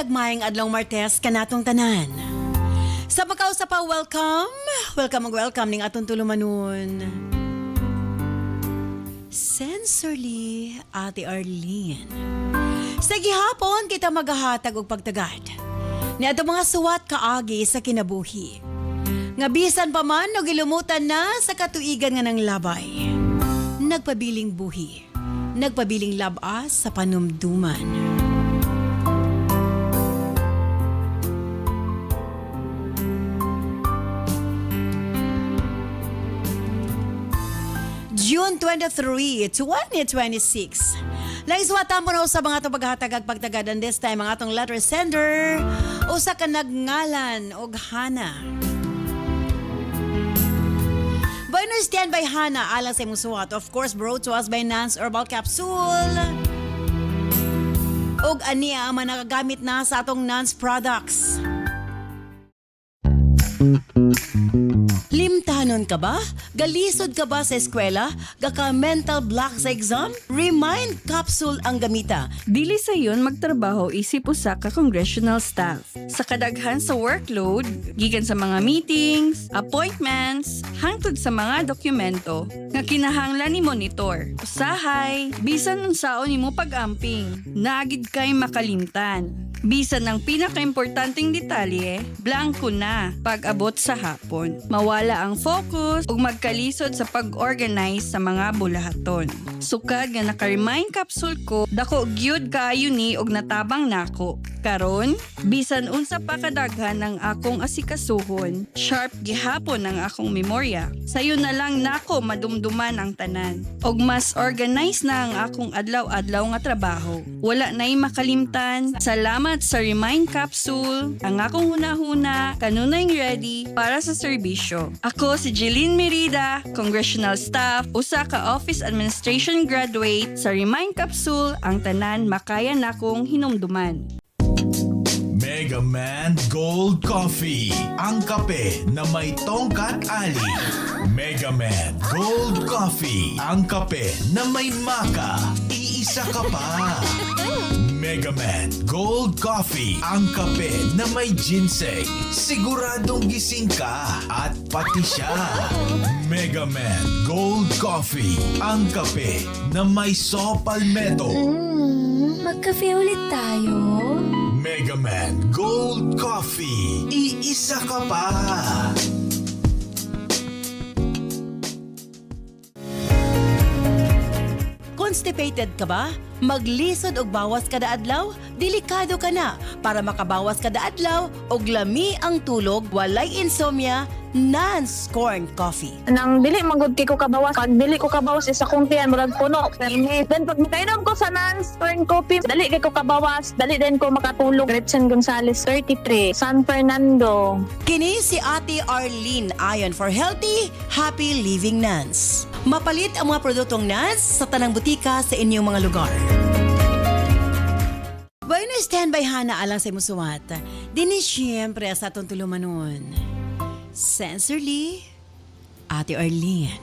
Tagmayang adlaw Martes kanatong tanan. Sa pagkaw sa pa, welcome ning atong tulumanon. Sensorly, Ate Arlene. Sa gihapon kita maghahatag og pagtagad ni ato mga suwat kaagi sa kinabuhi. Nga bisan pa man og ilumutan na sa katuigan nga ng labay. Nagpabiling buhi, nagpabiling labas sa panumduman. June 23, 2026. Lang iswatan mo na sa mga itong paghatagag pagtagadan this time ang atong letter sender o sa kanagngalan o Hana. Bueno, stand by Hana alang sa imong suwat. Of course, brought to us by Nance Herbal Capsule. Og aniya ang nagagamit na sa atong Nance products. Limtanon ka ba? Galisod ka ba sa eskwela? Gaka mental block sa exam? Remind Capsule ang gamita. Dili sa yon magtrabaho isip usa ka congressional staff. Sa kadaghan sa workload, gikan sa mga meetings, appointments, hangtod sa mga dokumento nga kinahanglan ni monitor. Usahay, bisan unsaon nimo pag-amping, naagid kay makalimtan. Bisan ang pinaka-importanting detalye, blanco na pag-abot sa hapon. Mawala ang focus ug magkalisod sa pag-organize sa mga bulahaton. Sukad nga naka-remind capsule ko, dako gyud kaayo ni og natabang nako. Karon, bisan unsa pa kadaghan ang akong asikasuhon, sharp gihapon ang akong memorya. Sayo na lang nako madumduman ang tanan. Og mas organized na ang akong adlaw-adlaw nga trabaho. Wala na'y makalimtan. Salamat sa Remind Capsule. Ang akong hunahuna, kanunay ready para sa serbisyo. Ako si Jeline Merida, Congressional Staff, usa ka Office Administration graduate sa Remind Capsule, ang tanan makaya nakong hinumduman. Mega Man Gold Coffee, ang kape na may tongkat ali. Mega Man Gold Coffee, ang kape na may maka. Iisa ka pa. Mega Man Gold Coffee, ang kape na may ginseng. Siguradong gising ka at pati siya. Mega Man Gold Coffee, ang kape na may saw palmetto. Magkape ulit tayo. Mega Man Gold Coffee, iisa ka pa. Constipated ka ba? Maglisod og bawas kada adlaw? Delikado ka na. Para makabawas kada adlaw og lami ang tulog, walay insomnia, Nance Corn Coffee. Nang dili magud ko kabawas, pag dili ko kabawas isa kong tiyan murag puno permit. Then pag makainom ko sa Nance Corn Coffee, dali kay ko kabawas, dali din ko makatulog. Gretchen Gonzalez, 33, San Fernando. Kini si Ate Arlene ayon for healthy, happy living Nance. Mapalit ang mga produktong Nance sa tanang butika sa inyong mga lugar. Bueno, stand by Hana alang sa musuwat. Dini siyempre sa atong tulumanon. Sensorly, Ate Arlene.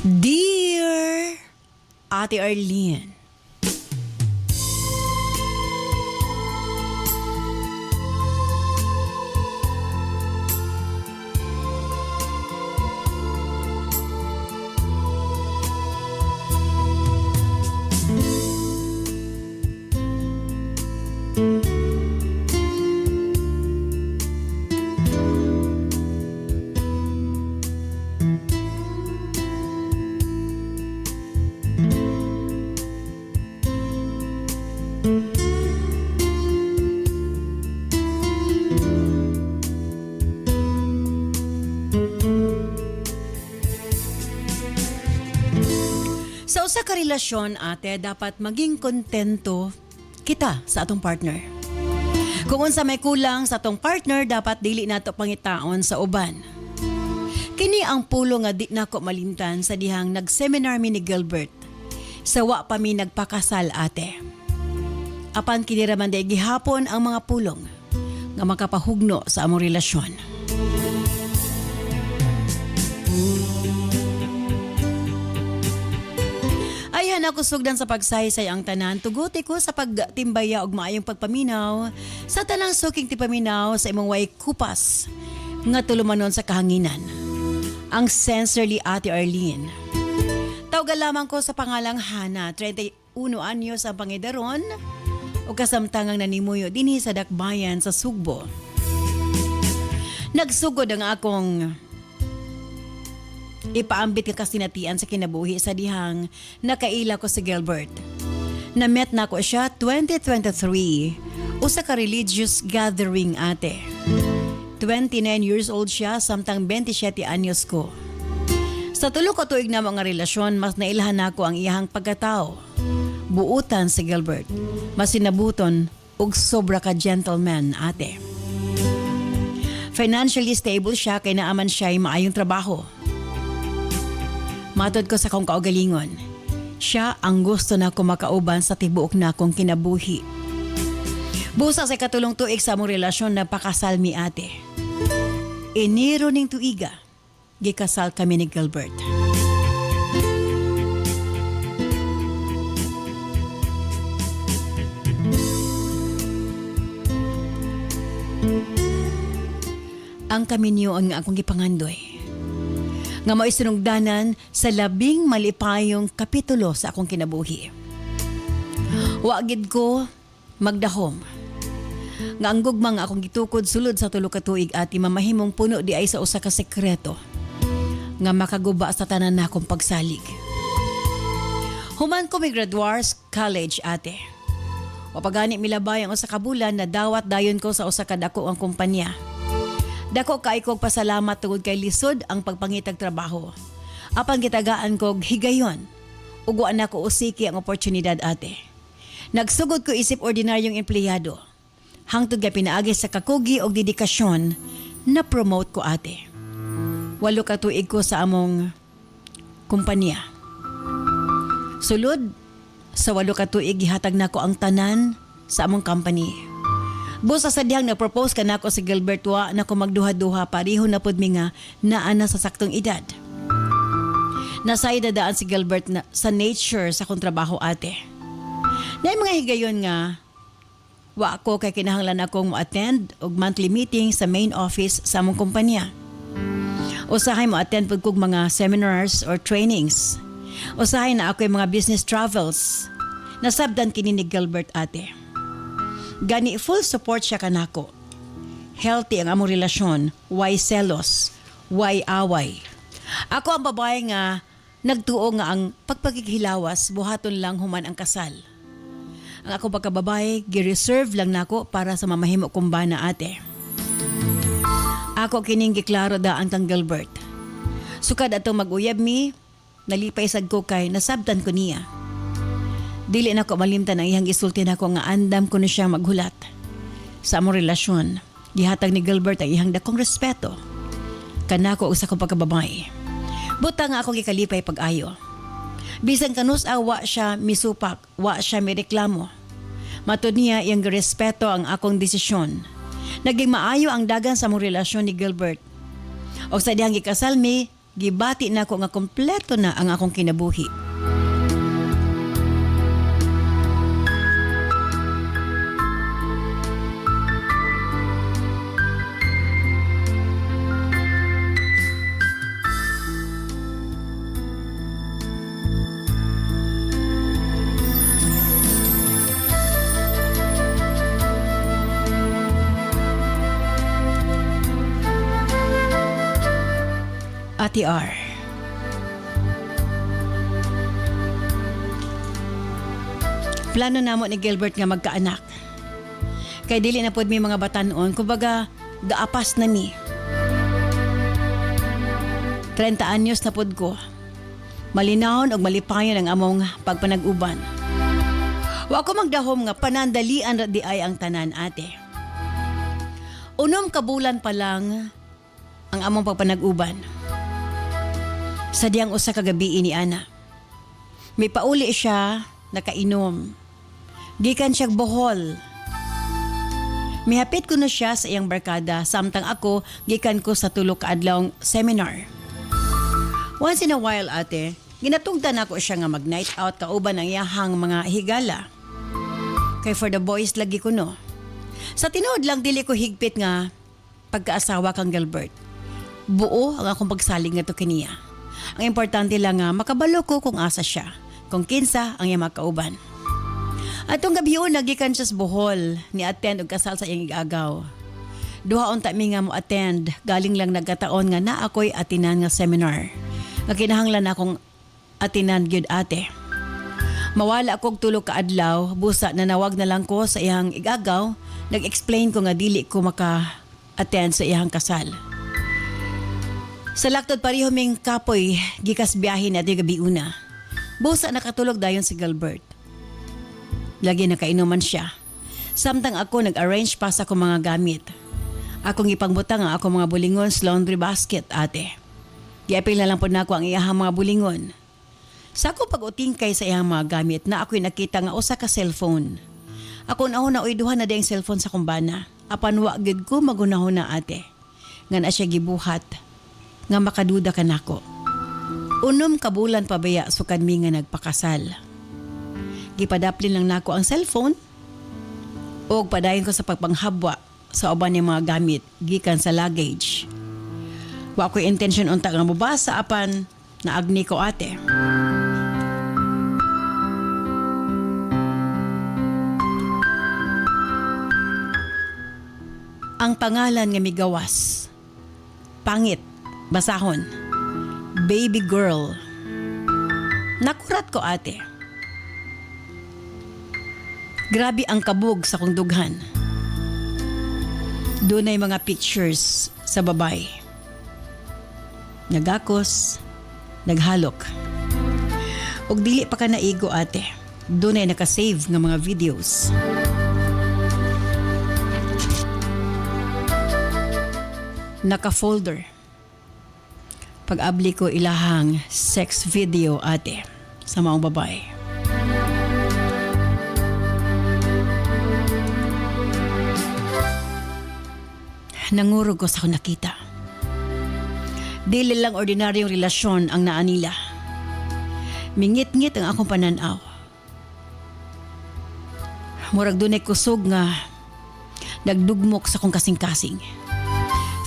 Dear Ate Arlene, sa karelasyon, ate, dapat maging kontento kita sa atong partner. Kung unsa may kulang sa atong partner, dapat dili nato pangitaon sa uban. Kini ang pulo nga di nako malimtan sa dihang nag-seminar mi ni Gilbert. Sa wa pa mi nagpakasal, ate. Apan kiniraman day gihapon ang mga pulong nga makapahugno sa among relasyon. Ayhan ako sugdan sa pagsaysay ang tanan, tuguti ko sa pagtimbaya og maayong pagpaminaw sa tanang suking tipaminaw sa imong way kupas nga tulumanon sa kahanginan. Ang sincerely Ate Arlene. Tawag lamang ko sa pangalang Hana, 31 anyos ang pangidaron o kasamtangang nanimuyo dinhi sa Dakbayan sa Sugbo. Nagsugod ang akong ipaambit ka kasinatian sa kinabuhi sa dihang nakaila ko si Gilbert. Na-met na ko siya 2023 usa ka religious gathering ate. 29 years old siya samtang 27 anyos ko. Sa tulo ka tuig na mga relasyon, mas nailhan ako ang iyahang pagkatao. Buutan si Gilbert. Mas sinabuton ug sobra ka gentleman ate. Financially stable siya kay naaman siya ay maayong trabaho. Matod ko sa kong kaugalingon, siya ang gusto na ko makauban sa tibuok na kong kinabuhi. Busa sa katulong tuig sa among relasyon na pakasal mi ate. Enero ning tuiga, gikasal kami ni Gilbert. Ang kami niyo ang akong gipangandoy. Nga mao sinungdanan sa labing malipayong kapitulo sa akong kinabuhi. Wagid ko magdahom. Nga ang gugma nga akong gitukod sulod sa tulo ka tuig at mamahimong puno di ay sa usa ka sekreto nga makaguba sa tanan na akong pagsalig. Human ko may graduates college ate. Wapagani milabay ang usa ka bulan na dawat dayon ko sa usa ka dako ang kumpanya. Dako kay kog pasalamat tungod kay lisod ang pagpangitag trabaho. Apan gitagaan kog higayon. Ug wa na ko usiki ang oportunidad ate. Nagsugod ko isip ordinaryong empleyado. Hangtod kay pinaagi sa kakugi og dedikasyon na promote ko ate. 8 ka tuig ko sa among kumpanya. Sulod sa 8 ka tuig gihatag nako ang tanan sa among company. Busa sa dihang na-propose ka nako si Gilbert wa na ko magduha-duha pareho na pud mi nga naana sa saktong edad. Nasay dadaan si Gilbert na, sa nature sa kong trabaho ate. Na mga higayon nga wa ako kay kinahanglan akong mo-attend og monthly meeting sa main office sa among kumpanya. Usahay mo-attend pud kog mga seminars or trainings. Usahay na ako yung mga business travels. Nasabdan kini ni Gilbert ate. Gani full support siya kanako. Healthy ang among relasyon, why selos, why away. Ako ang babae nga nagtuo nga ang pagpaghihilawas buhaton lang human ang kasal. Ang ako pagkababae, gi-reserve lang nako para sa mamahimo kong bana ate. Ako kining giklaro daan kang Gilbert. Sukad atong mag-uyab mi, nalipay sad ko kay nasabtan ko niya. Dili na ko malimtan ang iyang isulti na ko nga andam ko na siya maghulat. Sa among relasyon, gihatag ni Gilbert ang iyang dakong respeto. Kanako og sa kong pagkababae. Buta nga ako gikalipay pag-ayo. Bisan kanus wa siya misupak, wa siya mireklamo. Matod niya iyang respeto ang akong desisyon. Naging maayo ang dagan sa among relasyon ni Gilbert. O sa dihang gikasal mi, gibati na ko nga kompleto na ang akong kinabuhi. Ate R. Plano namo ni Gilbert nga magkaanak. Kay dili na pod mi mga batanon, kumbaga gaapas na mi. 30 anyos na pod ko. Malinawon og malipayon ang among pagpanag-uban. Wa ko magdahom nga panandalian ra di ay ang tanan ate. Unom ka bulan pa lang ang among pagpanag-uban. Sa diyang usa ka gabi ni ana. May pauli siya nakainom. Gikan siya Bohol. Mihapit ko na siya sa iyang barkada samtang ako gikan ko sa tulo ka adlawng seminar. Once in a while ate, ginatugdan ako siya nga mag-night out kauban ang iyahang mga higala. Kay for the boys lagi ko no. Sa tinuod lang dili ko higpit nga pagkaasawa kang Gilbert. Buo ang akong pagsalig nga to kaniya. Ang importante lang nga makabalo ko kung asa siya, kung kinsa ang iyang makauban. Atong gabi yun, nagikan siya sa Bohol, ni-attend og kasal sa iyang igagaw. Duha unta mi nga mo attend, galing lang nagkataon nga na ako'y atinan nga seminar. Nga kinahanglan akong atinan gyud ate. Mawala akong tulo ka adlaw, busa na nawag na lang ko sa iyang igagaw, nag-explain ko nga dili ko maka-attend sa iyang kasal. Sa laktod pareho ming kapoy, gikas biyahe na gabi una. Busa nakatulog dayon si Gilbert. Lagi nakainuman siya. Samtang ako nag-arrange pa sa akong mga gamit. Akong ipangbutang ang akong mga bulingon sa laundry basket, ate. Giapil na lang po na ako ang iyahang mga bulingon. Sa ako pag-utingkay sa iyang mga gamit na ako'y nakita nga usa ka cellphone. Ako na duha na dayang cellphone sa kumbana. Apan wa gid ko magunahon na ate. Nga na siya gibuhat. Nga makaduda ka nako. Unom kabulan pabaya sukan mi nga nagpakasal. Gipadaplin lang nako ang cellphone o padayon ko sa pagpanghabwa sa uban ng mga gamit gikan sa luggage. Wa ko intention unta nga mubasa apan naagni ko ate. Ang pangalan nga migawas. Pangit, basahon. Baby girl. Nakurat ko ate. Grabe ang kabog sa kong dughan. Doon ay mga pictures sa babae. Nagakos, naghalok. Og dili pa ka naigo ate. Doon ay nakasave ng mga videos. Naka-folder. Pag-abli ko ilahang sex video ate sa mga babae. Nangurog ko sa akong nakita. Dili lang ordinaryong relasyon ang naanila. Mingit-ngit ang akong pananaw. Murag dunay kusog nga nagdugmok sa akong kasing-kasing.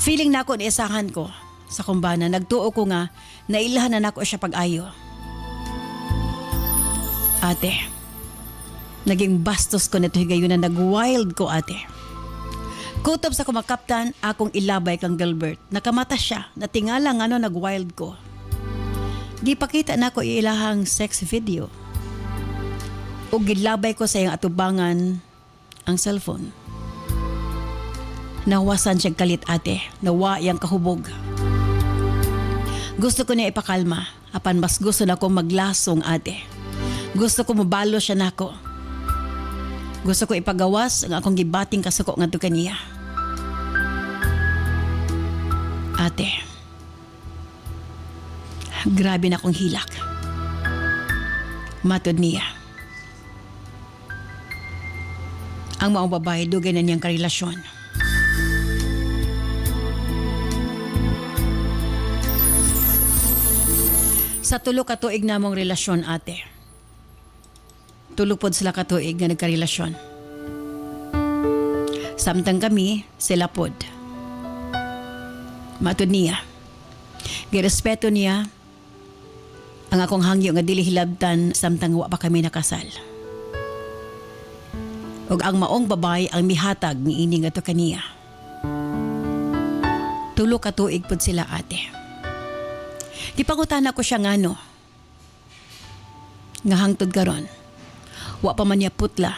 Feeling na ako niisahan ko sa kumbana. Nagtuo ko nga nailahan na nako siya pag-ayo. Ate, naging bastos ko na ito higayon na nag-wild ko ate. Kutob sa kumakaptan, akong ilabay kang Gilbert. Nakamata siya, natingala nga no nag-wild ko. Gipakita na ko ilahang sex video. O gilabay ko sa iyang atubangan ang cellphone. Nawasan siyang kalit ate, nawa iyang kahubog. Gusto ko niya ipakalma, apan mas gusto na ko maglasong ate. Gusto ko mabalo siya nako. Gusto ko ipagawas ang akong gibating kasuko nga to kaniya. Ate, grabe na akong hilak. Matod niya. Ang maong babae dugay na niyang karelasyon. Sa tulo ka tuig namong relasyon ate. Tulupod sila katuig nga nagkarelasyon. Samtang kami, sila pod. Matod niya. Girespeto niya ang akong hangyo nga dili hilabtan samtang wa pa kami nakasal. Ug ang maong babay ang mihatag ni ini nga to kaniya. Tulo ka tuig pod sila ate. Gipangutan ko siya ngano. Nga hangtod karon. Wa pa man niya putla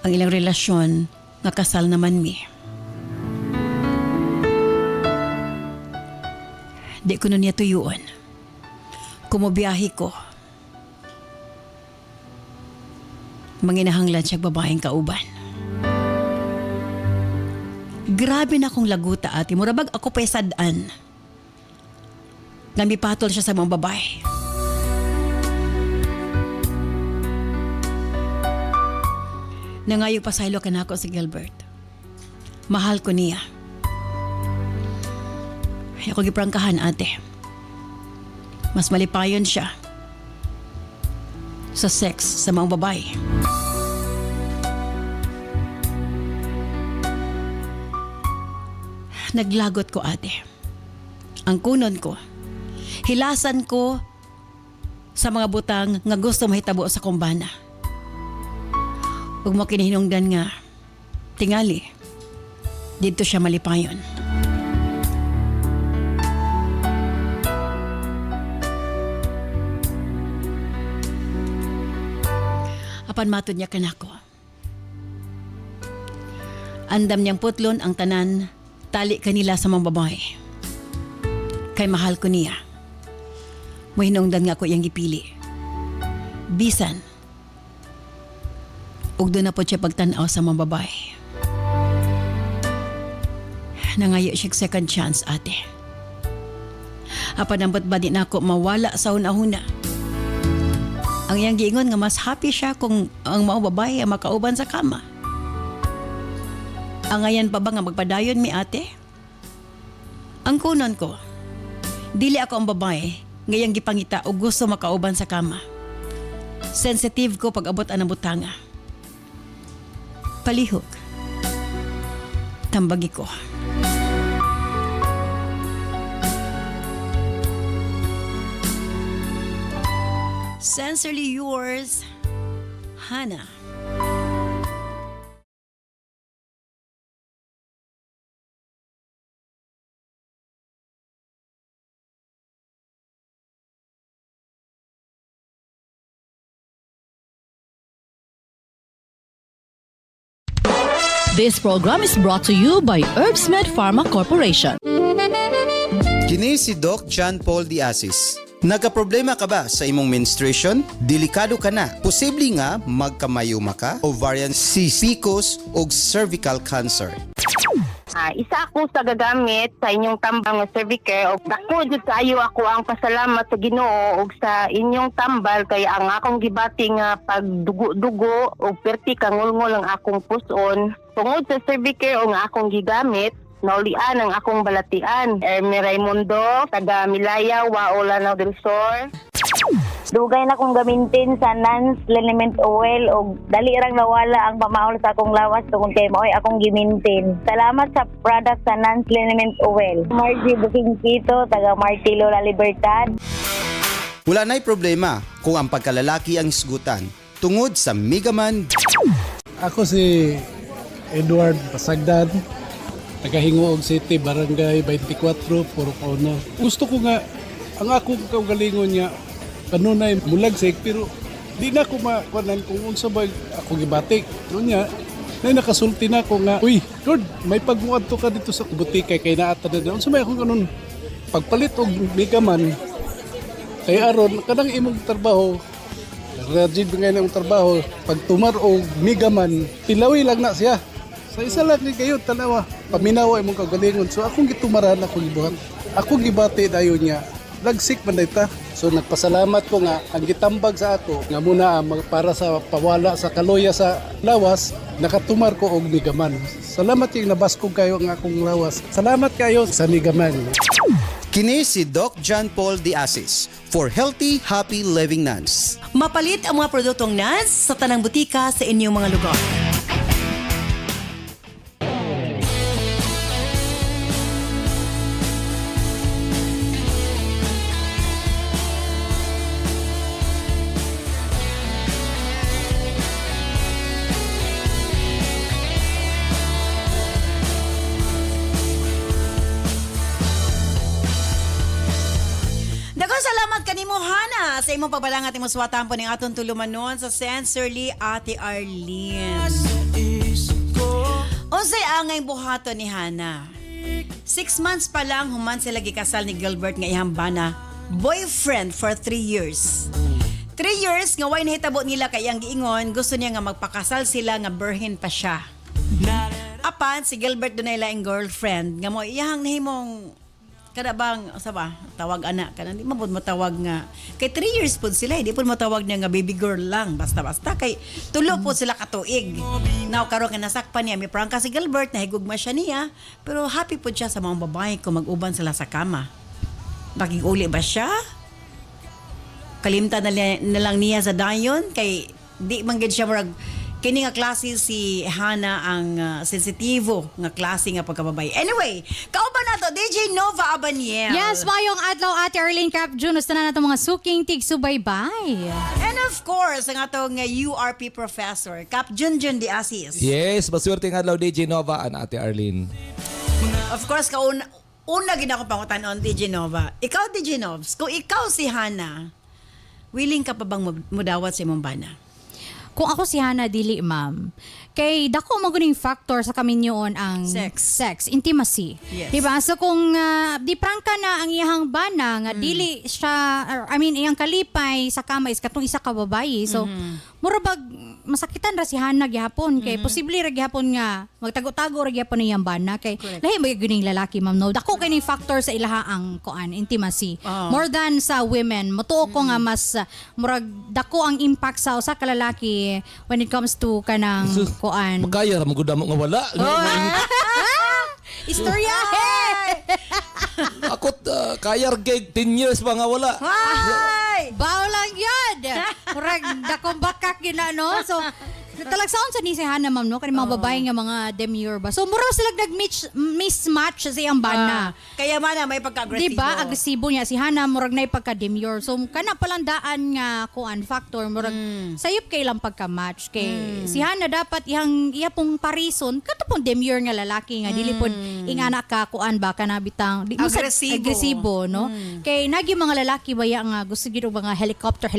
ang ilang relasyon nga kasal naman mi. Di ko nun niya tuyuon. Kumubiyahe ko. Manginahanglan siya babaeng kauban. Grabe na akong laguta ate. Murabag ako pa sadaan. Namipatol siya sa mga babae. Nangayo pa saylo ka na ako si Gilbert. Mahal ko niya. Ako giprangkahan, ate. Mas malipayon siya sa sex sa mga babae. Naglagot ko, ate. Ang kunon ko, hilasan ko sa mga butang nga gusto mahitabo sa kumbana. Huwag mo kinihinungdan nga, tingali, dito siya malipayon. Apan matod niya kanako. Andam niyang putlon ang tanan, tali kanila sa mga babae. Kay mahal ko niya. Muhinungdan nga ako iyang gipili. Bisan, ug doon na po siya pagtanaw sa mga babae. Nangayo siya second chance, ate. Apan ambot ba din ako mawala sa una-una. Ang iyang giingon nga mas happy siya kung ang mga babae ang makauban sa kama. Ang ayan pa ba nga magpadayon mi, ate? Ang kunon ko, dili ako ang babae ngayang gipangita o gusto makauban sa kama. Sensitive ko pag abot ang butanga. Palihog. Tambagi ko. Sincerely yours, Hannah. This program is brought to you by Herbsmed Pharma Corporation. Kini si Doc John Paul Diasis. Nagkaproblema ka ba sa imong menstruation? Delikado ka na. Posible nga magkamayuma ka, ovarian cyst, PCOS o cervical cancer. Isa ako sa gagamit sa inyong tambang nga Cervicare o dako jud kaayo ako ang pasalamat sa Ginoo ug sa inyong tambal kay ang akong gibati nga pagdugo-dugo o perti kangulngol ang akong puson tungod sa Cervicare o nga akong gigamit. Naulian ang akong balatian. Ermi Raimundo, taga Milaya, Waolanao del Sur. Dugay na kong gamintin sa Nance Liniment Oil o dali rang nawala ang pamaol sa akong lawas tungod kay maoy akong gimintin. Salamat sa product sa Nance Liniment Oil. Margie Booking Kito, taga Martilo La Libertad. Wala na'y problema kung ang pagkalalaki ang isgutan tungod sa Megaman. Ako si Edward Pasagdan, taga-Hingoog City, Barangay 24, Purok Ono. Gusto ko nga, ang akong kaugalingon niya, kanunay mulagsik, pero di na ako makuanan kung unsa ba ako gibatik. Noon niya, na nakasulti na ako nga, uy, Lord, may pagmuadto ka dito sa butika kay naata na. Unsa may akong ganun, pagpalit og Megaman, kay aron, kanang imong trabaho, rajid nga ng trabaho, pag tumar og Megaman, tilawi lang na siya. Sa isa lang ni kayo, tanawa, paminawa imong kagalingon. So akong gitumaran, akong gibuhat. Akong gibati dayon niya. Nagsik man dayta. So nagpasalamat ko nga ang gitambag sa ako nga muna para sa pawala sa kaloya sa lawas, nakatumar ko og Megaman. Salamat yung nabaskog kayo ang akong lawas. Salamat kayo sa Megaman. Kini si Doc John Paul Diasis for healthy, happy living nuns. Mapalit ang mga produktong NANS sa tanang butika sa inyong mga lugar. Salamat kanimo, Hana, sa imong pagbalang at imong suwatan po ng atong tulumanon sa Sincerely Ate Arlene. Unsay angay buhaton ni Hana? 6 months pa lang human sila gikasal ni Gilbert nga iyang bana, boyfriend for 3 years. 3 years nga way nahitabo nila kay iyang giingon, gusto niya nga magpakasal sila nga birhen pa siya. Apan si Gilbert dunay laing girlfriend nga mo iyang nahimong Kada bang saba tawag anak kana di man pud matawag nga kay 3 years pud sila di pud matawag niya nga baby girl lang basta kay tulo pud sila ka tuig. Now karon nga nasakpan niya mi prangka si Gilbert nahigugma siya niya pero happy pud siya sa mga babae kung mag-uban sila sa kama. Bakig-uli ba siya? Kalimtan na lang niya sa dayon kay di man gid siya murag kini nga klase si Hana ang sensitibo nga klase nga pagkababay. Anyway, kauban nato DJ Nova Abaniel. Yes, mayong adlaw Ate Arlene Cap June. Usta na nato mga suking tig-subaybay. And of course, ang atong URP professor, Cap Junjun de Asis. Yes, maswerte nga adlaw DJ Nova and Ate Arlene. Of course, una gid ako pangutanon DJ Nova. Ikaw DJ Novs, kung ikaw si Hana, willing ka pa bang mudawat sa imong bana? Kung ako si Hana, dili ma'am. Kay dako maguning factor sa kaminyoon ang sex intimacy. Yes. Diba? So kung di prangka na ang iyang bana nga dili siya iyang kalipay sa kamay is katong isa ka babayi. So murabag masakitan ra si Hana gihapon kay posible ra gihapon nga magtago-tago ra gihapon iyang bana kay lahi magaguning lalaki ma'am no. Dako kay ni factor sa ilaha ang kuan intimacy. More than sa women. Motuo ko nga mas murag dako ang impact sa usa ka lalaki when it comes to kanang kuan. Magkaya ra magud mo nga wala. Istorya. Ako kaya gig 10 years pa nga wala. Bao lang yun. Murag dakong bakak yun na, no? So, talagsaon sa ni si Hana, ma'am, no? Kani mga babae nga mga demure ba? So, mura sila nag-mismatch sa iyang bana. Kaya man may pagka-agresibo. Diba? Agresibo niya. Si Hana, murag na pagka-demure. So, kana palandaan nga kuan factor, murag sayop kay lang pagka-match. Kay si Hana dapat iya pong parison, katapong demure nga lalaki nga, dili pud ingana ka kuan ba, kanabitang agresibo, no? Kay nagi mga lalaki baya nga gusto gid mga helicopter.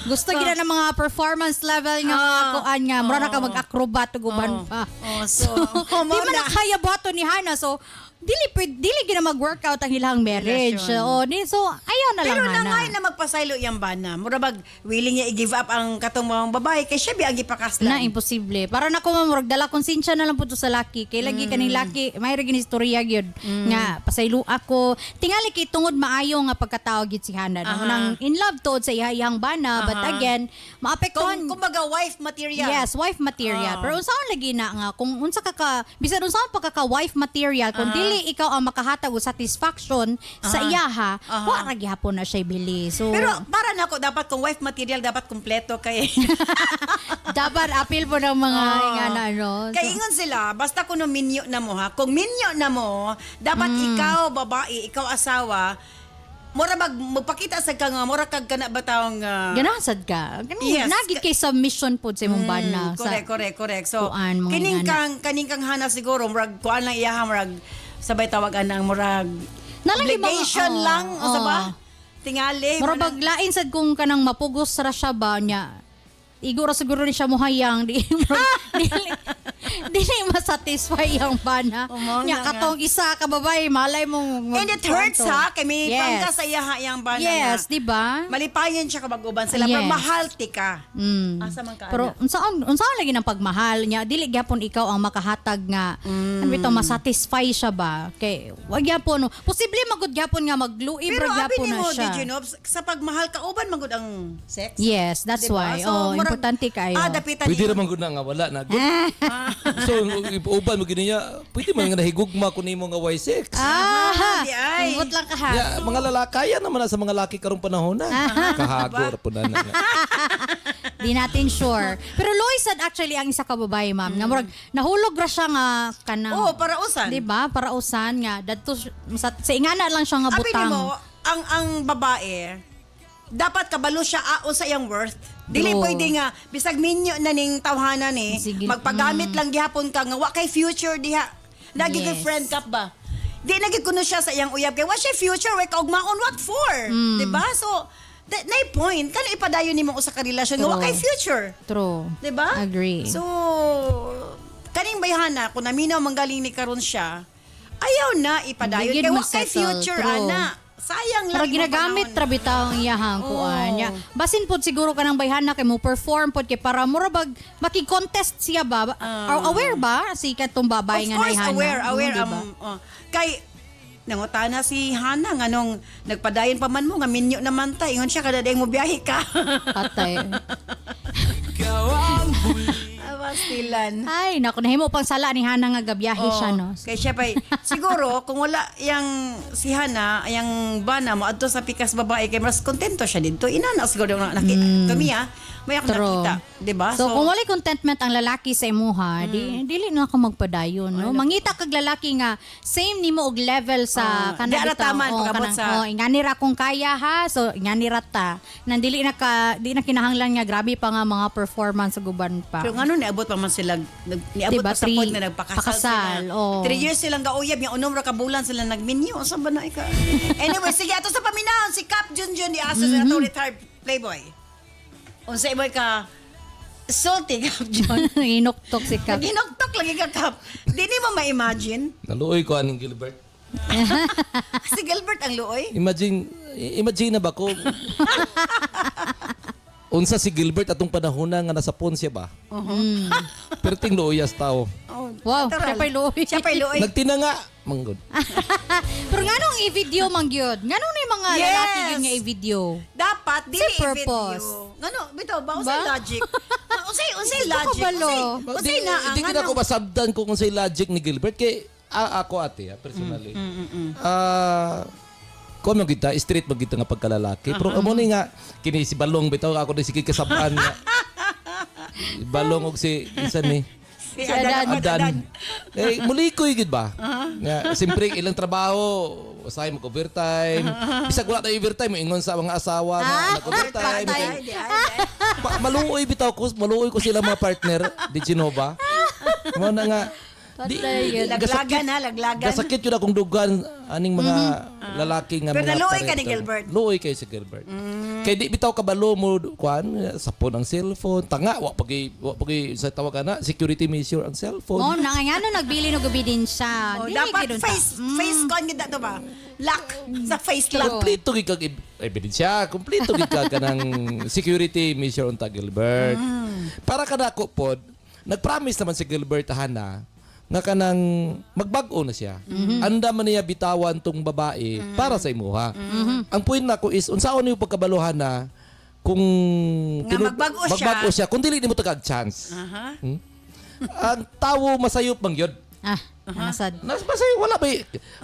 Gusto gina ng mga performance level nga mga kuan nga mura na ka mag-acrobat ug uban pa. So, di man na kaya bato ni Hana so dili gina mag-workout ang ilang marriage. So ayaw na lang pero Hana. Pero nangay na magpasaylo iyang bana. Mura bag willing niya i-give up ang katong mga babae kay siya biagi pakaslan. Na imposible. Para na ko murag dala konsensya na lang pud to sa laki. Kay lagi kaning laki may ra gini istorya gyud nga pasaylo ako. Tingali kay tungod maayo nga pagkatao gyud si Hana. Nang in love tuod sa iyang bana but again maapektuhan kumbaga wife material. Yes, wife material. Pero unsaon lagi na nga kung unsa ka bisan unsaon pagka wife material kung dili ikaw ang makahatag og satisfaction sa iyaha, wa ra gihapon na siya bili. So pero para nako dapat kung wife material dapat kumpleto kay dapat apil po ng mga ingana no. Kay ingon sila basta kuno minyo na mo ha. Kung minyo na mo, dapat ikaw babae, ikaw asawa, mura magpakita sa ka nga mura kag kana bataong ganasad ka. Yes. Nagi kay submission pod sa imong bana. Correct. So kuan, kaning kang Hana siguro murag kuan lang iyaha murag sabay tawagan ng murag obligation lang o sa ba? Tingali. Murag lain sad kung kanang mapugos ra siya ba niya. Iguro siguro ni siya mohayang di masatisfy ang bana. Nya katong isa ka babae malay mo. And it hurts ha kay may pangka sa iya yang bana. Yes, di ba? Malipayan siya kabag-uban sila pero mahal ti ka. Asa man ka. Pero unsaon lagi ng pagmahal niya dili gyapon ikaw ang makahatag nga ano bitaw masatisfy siya ba kay wag gyapon posible magud gyapon nga magluib ra gyapon na siya. Pero abi nimo sa pagmahal ka uban magud ang sex. Yes, that's why. Importante kayo. Dapitan Pwede ra man gud na nga wala na. So uban mo gini niya, pwede man nga nahigugma kun nimo nga Y6. Di ay. Lang ka ha. Mga lalakaya naman na sa mga laki karong panahon na. Kahagor po na. Di natin sure. Pero Loisad actually ang isa ka babae, ma'am. Nga murag nahulog ra siya nga kanang parausan. Di ba? Parausan nga dadto sa ingana lang siya nga butang. Abi mo, ang babae dapat kabalo siya aon sa iyang worth. Dili pwede nga bisag minyo na ning tawhanan magpagamit lang gihapon ka nga wa kay future diha. Lagi kay friend kap ba? Di lagi kuno siya sa iyang uyab kay wa siya future way kaugmaon what for? Di ba? So nay point kana ipadayon nimo usa ka relasyon nga wa kay future. True. Di ba? Agree. So kaning bayhana kung naminaw manggaling ni karon siya ayaw na ipadayon kay wa kay future ana. Sayang lang. Pero imong ginagamit panahon. trabi taong iyahang kuan. Ya, basin pod siguro kanang bayhana kay mo perform pod kay para mura bag maki-contest siya ba? Or aware ba si katong babay Of nga course, naihana? aware. Diba? Kay, nangutana si Hana nga nung nagpadayon pa man mo nga minyo naman ta ingon siya kada dayong mo biyahe ka. Patay. Awastilan. Ay, naku, nahimo pang sala ni Hana nga gabiyahe siya, no? Kay siya pa siguro kung wala yang si Hana yang bana mo adto sa pikas babae kay mas kontento siya dito. Inana siguro nga nakita. Kami may ako True. nakita, 'di ba? So, kung walay contentment ang lalaki sa imuha, dili na ako magpadayon, no? Mangita kag lalaki nga same nimo og level sa di ara taman pagabot sa- inganira kung kaya ha. So, inganira ta. Nandili na di na kinahanglan nga grabe pa nga mga performance sa guban pa. Pero ngano niabot pa man sila niabot Diba, pa sa point na nagpakasal pakasal, sila. oo. 3 years silang gauyab yung unom ra ka bulan sila nagminyo sa ba na ika. Anyway, sige ato sa paminaw si Cap Junjun di Asos na to retired playboy. Unsa imoy ka salty Cap Jun. Inuktok si Kap. Ginoktok lagi ka Cap. Di ni mo ma-imagine. Naluoy ko aning Gilbert. Si Gilbert ang luoy. Imagine na ba ko? Unsa si Gilbert atong panahon na nga nasa phone siya ba? Pero ting luoyas tao. Oh, Wow, natural. siya pa'y luoy. Siya pa'y luoy. Nagtinanga, manggod. Pero nganong i-video man gyud? Nganong ni mga Yes. lalaki gyud nga i-video? Dapat dili Sa purpose. i-video. Ngano, bitaw ba unsay Ba? logic? Unsay Gusto ko logic? balo. Unsay na Di ko na ako masabdan kung say logic ni Gilbert kay ako ate personally. Kung mo kita straight mo kita nga pagkalalaki. Pero amo ni nga kini si Balong bitaw ako ni sige kasabaan nga. Balong og si isa ni Si Adan. Eh muli ko gid ba? Nga simpre ilang trabaho usay mo overtime. Bisag wala tayo overtime ingon sa mga asawa nga nag-overtime. Maluoy bitaw ko, maluoy ko sila mga partner di Genova. Mo na nga Laglagan ha, laglagan. gasakit yun akong dugan aning mga lalaki nga Pero mga naluoy ka ni pareto. Gilbert. Luoy kay si Gilbert. Kay di bitaw kabalo mo kuan sapon ang cellphone. Tanga wa pagi sa tawag na security measure ang cellphone. Oh, nangangano nagbili no ebidensya. Oh, Dili dapat gyud face con gid to ba? Lock sa face lock. Kompleto gid kag ebidensya, kompleto gid kag kanang security measure unta Gilbert. Para kadako pod, nagpromise naman si Gilbert Hana nga kanang magbag-o na siya. Anda man niya bitawan tong babae para sa imuha. Ang point nako is unsaon niyo pagkabaluhan na kung Nga magbago siya. kung dili nimo tagag chance. Ang tawo masayop bang yun? Nasad. Masayop wala ba?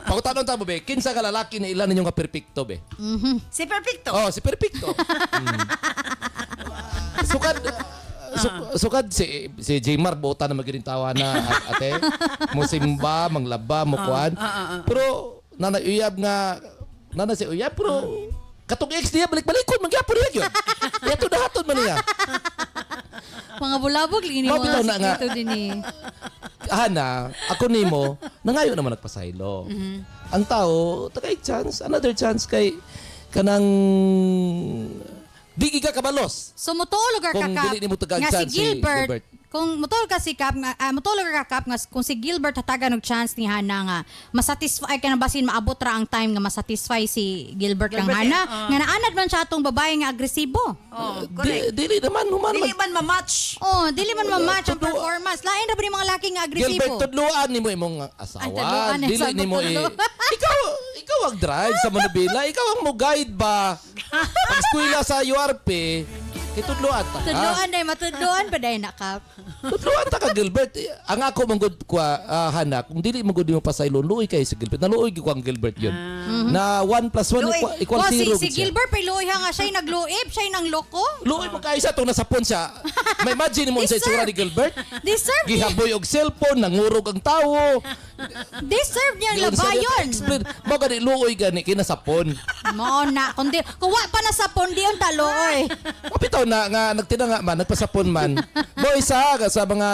Pagutanon ta ba? Kinsa ka lalaki na ilan ninyong ka perfecto be? Si Perfecto. Oh, si perfecto. Sukad si Jmar bota na magirintawa na ate mo simba manglaba mo kuan pero nanayuyab nga nana si uyab pero katong ex niya balik-balikon magyapon niya gyud yato dahaton man niya Mga bulabog lini mo Mabitaw na nga. sikreto din eh. Hana ako nimo nangayo naman nagpasaylo ang tao tagay chance another chance kay kanang di ka kabalos. So motulog ka Kung Kap, dili nimo tagag nga si chance si Gilbert, Gilbert. kung motulog ka si Kap, motulog ka Kap, nga kung si Gilbert hatagan og chance ni Hana nga masatisfy ka na basin maabot ra ang time nga masatisfy si Gilbert kang Hana, nga naanad man siya atong babae nga agresibo. Oh, correct. Dili naman human Dili man ma-match. Oh, dili man ma-match ang performance. Lain ra ba ni mga laki nga agresibo? Gilbert, tudluan nimo imong Ay, asawa. tudluan, Dili sagot nimo tudlo. ikaw ang drive sa Manubila. Ikaw ang mo guide ba? Pag eskwela sa URP, kitudluan ta. Tudloan day matudloan pa day na Kap. Tudluan ta ka Gilbert. Ang ako manggod kwa Hana, kung dili mo gud mo pasaylo, luoy kay si Gilbert. Naluoy gyud ko ang Gilbert yun. Na 1 + 1 Luoy. equal Oh, 0. si Gilbert pa luoy nga siya nagluib, siya nang loko. Luoy mo kay sa tong nasapon siya. May imagine mo sa itsura ni Gilbert. Deserve Gihaboy og cellphone, nangurog ang tawo. Deserve niya ang Yun sa labayon. explain. Mo gani luoy gani kinasapon. Mao na kundi kung wa pa na sa pondi ang taloy. Mapitaw na nga nagtinanga man, nagpasapon man. Boy sa mga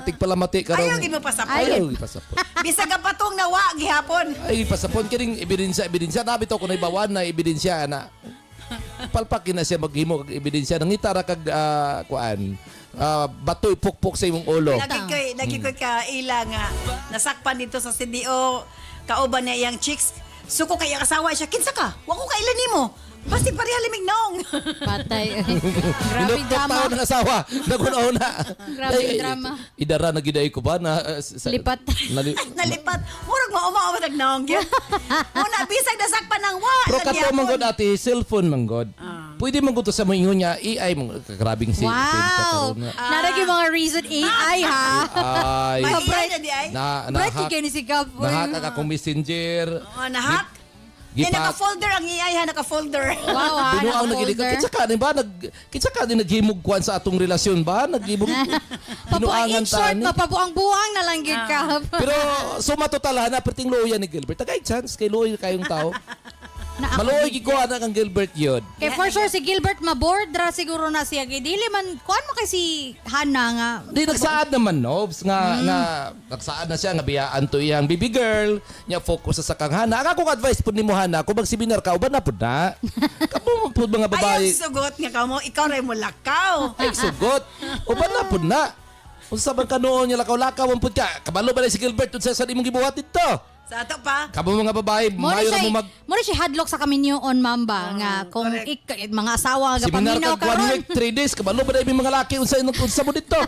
tigpalamati karon. Ayaw gid mo pasapon. Ayaw gipasapon. Bisag ka patong nawa gihapon. Ay pasapon kining ebidensya nabi to kuno ibawan na ebidensya na. Palpakin na siya maghimo kag ebidensya nangita ra kag kuan. Batoy pukpok sa imong ulo. Lagi ko'y ka ila nga nasakpan dito sa CDO kauban niya iyang chicks Suko kay asawa siya. Kinsa ka? Wa ko kailan nimo. Basta pareha limig naong. Patay. Grabe Hinuktok drama. pa ng asawa. Nagunauna. Grabe drama. Idara na giday ko ba na Lipat. Nalipat. Murag mauma tag naong gyud. Una bisag nasakpan ng wa. Pero kato manggod ati, cellphone manggod. Pwede manggod to sa mga ingon niya, AI mong karabing si Wow. Naragi mga reason AI ha. Ay. May Bright- iya na di ay. Bright Nahak. kayo ni si Gab. Nahak akong messenger. Oh, nahak. Yan, naka-folder ang AI ha, naka-folder. Wow ha. Binuang nagili ka. Kitsa ka din ba? Kitsa ka din naghimog kwan sa atong relasyon ba? Naghimog. Pabuang in short, tani. mapabuang-buang na lang gid ka. Pero sumatotal na perting loya ni Gilbert. Tagay chance kay loya kayong tao. Maluoy giko ana kang Gilbert yun. Kay for sure si Gilbert maboard ra siguro na siya. Kay dili man kuan mo kay si Hana nga. Di nagsaad naman Nobs nga nagsaad na siya nga biyaan to iyang baby girl nya focus sa kanghana. Ang akong advice pud nimo Hana kung magseminar ka uban na pud na. Kamo pud mga babae. Ayaw sugot nga ka mo, ikaw rin mo lakaw. Ay sugot. Uban na pud na. Unsa man kanoon niya lakaw-lakaw man pud ka. Kabalo ba na si Gilbert unsa sa imong gibuhat dito? Sa ato pa. Kamo mga babae, mayo na mo mag Mo siya hadlock sa kaminyoon mamba nga kung mga asawa nga seminar paminaw ka 1 karon. week 3 days kabalo ba na imong mga laki unsa mo dito?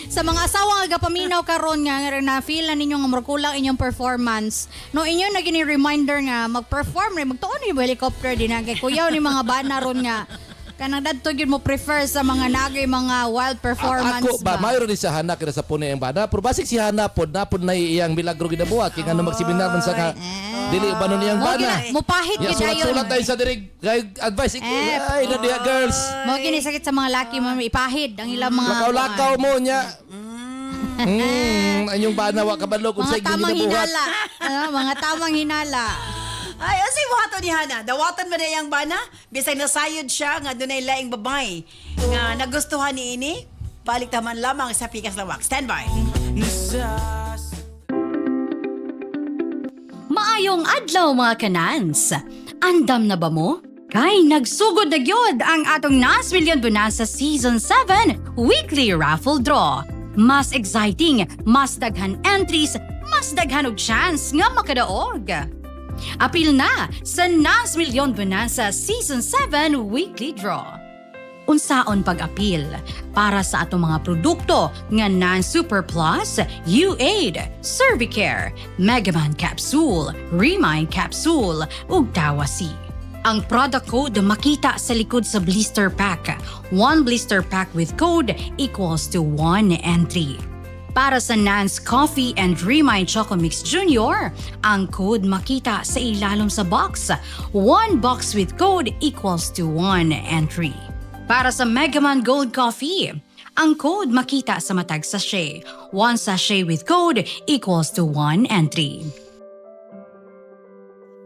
Sa mga asawa nga paminaw karon nga na feel na ninyo nga murag kulang inyong performance. No inyo na gini reminder nga mag-perform rin magtuon yung helicopter din nga kay kuyaw ni mga bana ron nga kanang dadto gyud mo prefer sa mga nagay mga wild performance Ako ba mayroon din sa Hana kina sa punay ang bana pero basic si Hana pod na pod na iyang milagro ginabuhat kay nga magseminar man sa dili ba nun iyang bana. mo pahit Ya gyud ayon. sulat-sulat tayo sa dirig advice ay na diha girls. Mo gini sakit sa mga laki mo ipahid ang ilang mga Lakaw-lakaw mo nya. Anyong bana wa kabalo kung sa mga tamang ginabuhat. hinala. Mga tamang hinala. Ay, asi wato ni Hana. Dawatan ba na yung bana? Bisag nasayod siya nga dunay laing babay. Nga nagustuhan ni ini. Balik taman lamang sa Pikas Lawak. Stand by. Maayong adlaw mga kanans. Andam na ba mo? Kay nagsugod na gyud ang atong Nas Million Bonanza Season 7 Weekly Raffle Draw. Mas exciting, mas daghan entries, mas daghan og chance nga makadaog. Apil na sa Nas Million Bonanza Season 7 Weekly Draw. Unsaon pag-apil para sa atong mga produkto nga Nan Super Plus, U8, Cervicare, Megaman Capsule, Remind Capsule ug Tawasi. Ang product code makita sa likod sa blister pack. 1 blister pack with code equals to 1 entry. Para sa Nance Coffee and Remind Choco Mix Junior, ang code makita sa ilalom sa box. 1 box with code equals to 1 entry. Para sa Megaman Gold Coffee, ang code makita sa matag sachet. 1 sachet with code equals to 1 entry.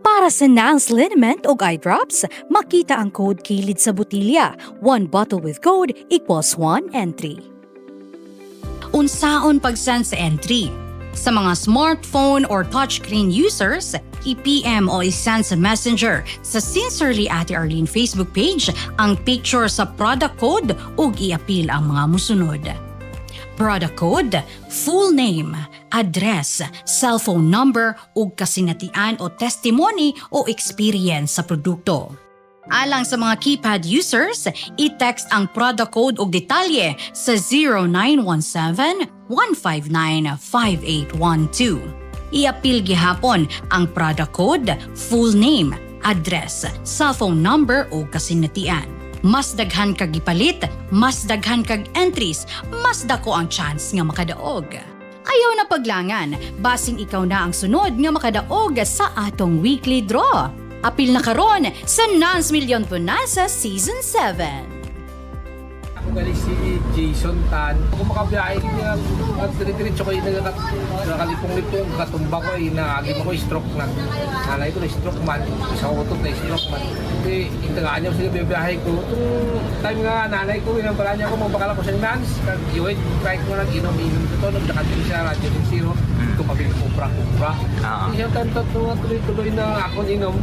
Para sa Nance Liniment o Eye Drops, makita ang code kilid sa botilya. 1 bottle with code equals 1 entry. Unsaon pag-send sa entry? Sa mga smartphone or touchscreen users, i-PM o i-send sa Messenger sa Sincerely Ate Arlene Facebook page ang picture sa product code ug i-apil ang mga musunod. Product code, full name, address, cellphone number ug kasinatian o testimony o experience sa produkto. Alang sa mga keypad users, i-text ang product code ug detalye sa 0917-159-5812. I-apil gihapon ang product code, full name, address, cellphone number ug kasinatian. Mas daghan kag gipalit, mas daghan kag entries, mas dako ang chance nga makadaog. Ayaw na paglangan, basing ikaw na ang sunod nga makadaog sa atong weekly draw. Apil na karon sa Nance Million Bonanza Season 7. Ako galing si Jason Tan. Kung makabiyahe niya, at dire-diretso ko yung nakalipong-lipong, katumba ko, nagima ko stroke na. Nanay ko na stroke man, isa ko na stroke man. Kasi intagaan niya sila biyahe ko. Itong time nga nanay ko, pala niya ako, magbakala ko sa Nance. Kag-iwait, kahit mo nag-inom-inom ito, nagdakatin siya, Radio Din Zero. Ito kami kupra-kupra. Isang tantot nung tuloy-tuloy na akong inom.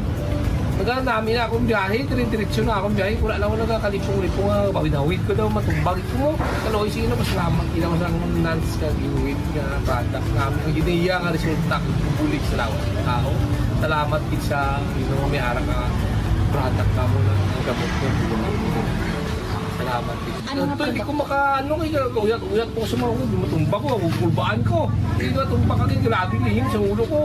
Nagano namin na akong biyahe, diretso na akong biyahe. Wala lang ako nagkakalipong-lipong nga. Bawid-hawid ko daw, matumbag ko. Kaloy sino, masalamat. Kailangan ko sa nans ka, giwid ka, product namin. Ang ginaiya nga resulta, pupulik sa lawas ng tao. Salamat din sa, may harap na product na mo ng gamot ko. Salamat din. Hindi ko uyat po sa mga hindi matumba ko, magpulbaan ko. Hindi ko matumba ka din, grabe lihim sa ulo ko.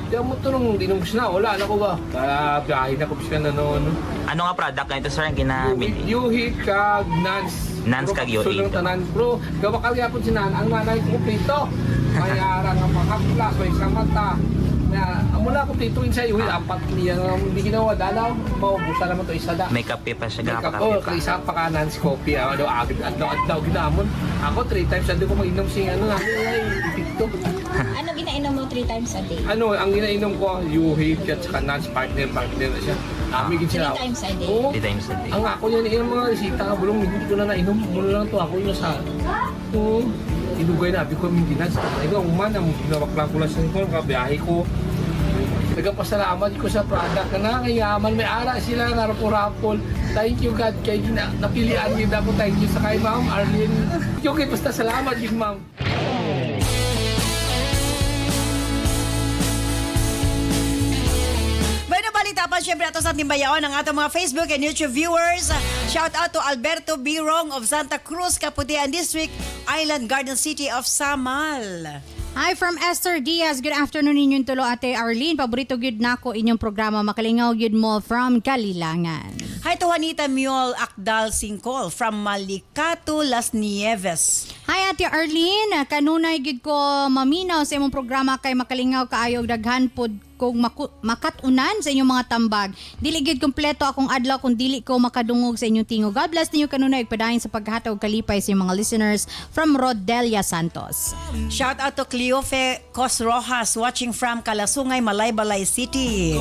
Kaya mo ito nung dinubos na, wala na ko ba? Kaya biyahe na ko ka na noon. Ano nga product na ito, sir, ang ginamit? Yuhit kag Nans. Nans kag Yuhit. Sulong tanan, bro. Gawa kaya po sinan, ang nanay ko kumplito. May arang ang makaplas, may samata. Mula ko dito sa Yuhit, 4 niya hindi ginawa dalaw. Maubusan naman to isa da. May kape pa siya, Oh, isa pa ka Nans coffee. Adlaw ginamon. Ako 3 times a day ko mag-inom si TikTok. Ano ginainom mo 3 times a day? Ang ginainom ko, Yuhit at saka Nans partner na siya. Amigin siya. 3 times a day? Oo. 3 times a day. Ang ako yan, yung mga resita nga, bulong hindi ko na nainom. Muna lang to ako yung nasa. Oo. Inugay na, abi ko yung ginas. Ikaw, umana, ginawak lang ko lang sa ito, kabiyahe ko. Nagpasalamat ko sa product na kayaman. May ara sila na rapol-rapol. Thank you God kay napilian niyo ako. Thank you sa kay Ma'am Arlene. Okay, basta salamat din Ma'am. Balita pa siyempre ato sa ating bayaon ang atong mga Facebook and YouTube viewers. Shout out to Alberto Birong of Santa Cruz, Kaputian District, Island Garden City of Samal. Hi from Esther Diaz. Good afternoon inyong tulo, Ate Arlene. Paborito gyud nako inyong programa Makalingaw gyud mo from Kalilangan. Hi to Juanita Miol Akdal Singkol from Malicato, Las Nieves. Hi Ate Arlene, kanunay gyud ko maminaw sa imong programa kay Makalingaw kaayog daghan pod kung makatunan sa inyong mga tambag. Dili gyud kompleto akong adlaw kung dili ko makadungog sa inyong tingog. God bless ninyo kanunay padayon sa paghatag og kalipay sa inyong mga listeners from Rodelia Santos. Shout out to Cleofe Cos Rojas watching from Kalasungay, Malaybalay City.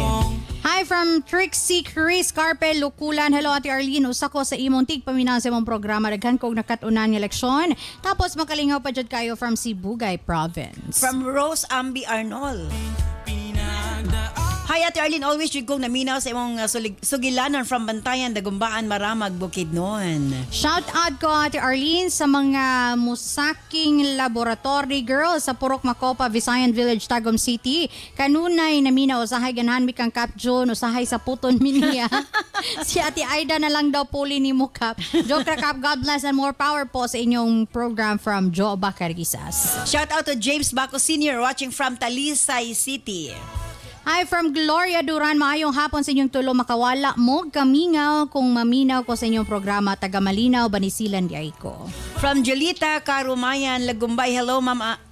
Hi from Trixie Chris Carpe Lukulan. Hello Ate Arlene, usa ko sa imong tigpaminaw sa imong programa. Daghan kog nakatunan nga leksyon. Tapos makalingaw pa jud kayo from Sibugay Province. From Rose Ambi Arnol. Hi Ate Arlene, always yung kong naminaw sa imong sugilanon from Bantayan, Dagumbaan, Maramag, Bukidnon. Shout out ko Ate Arlene sa mga musaking laboratory girls sa Purok Macopa, Visayan Village, Tagum City. Kanunay naminaw, usahay ganahan mi kang Cap John, usahay sa puton minia. Si Ate Aida na lang daw puli ni mo Cap. Joke ra Cap, God bless and more power po sa inyong program from Joe Bacarisas. Shout out to James Baco Sr. watching from Talisay City. Hi from Gloria Duran, maayong hapon sa inyong tulo. Makawala mo kamingaw kung maminaw ko sa inyong programa taga Malinaw, Banisilan, Diayko. From Jolita Karumayan, Lagumbay, hello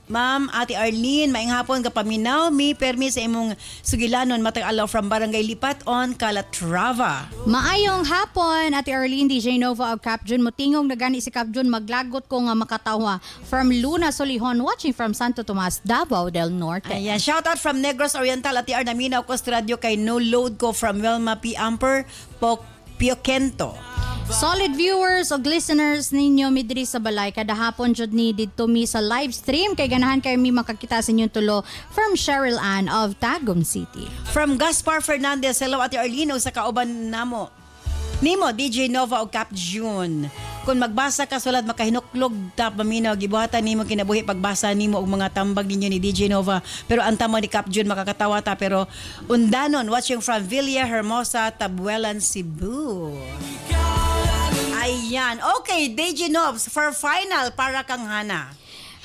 Ma'am Ate Arlene, maayong hapon kapaminaw mi permi sa imong sugilanon matag alaw from Barangay Lipat-on, Calatrava. Maayong hapon Ate Arlene, DJ Nova of Capjun. Mutingog na gani si Capjun, maglagot ko nga makatawa. From Luna Solihon, watching from Santo Tomas, Davao del Norte. Ayan, shout out from Negros Oriental, Ate Ar, naminaw ko sa radyo kay No Load ko from Wilma P. Amper, Pioquento. Solid viewers o listeners ninyo midri sa balay, kada hapon jud ni didto mi sa live stream kay ganahan kay mi makakita sa inyong tulo from Cheryl Ann of Tagum City. From Gaspar Fernandez, hello Ate Arlene, sa kauban namo nimo DJ Nova o Cap June. Kung magbasa ka sulad makahinuklog tap maminaw gibuhatan nimo kinabuhi pagbasa nimo og mga tambag ninyo ni DJ Nova, pero ang tamo ni Cap June makakatawa ta, pero undanon watching from Villa Hermosa, Tabuelan, Cebu. Ayan. Okay, DJ Nobs, for final para kang Hana.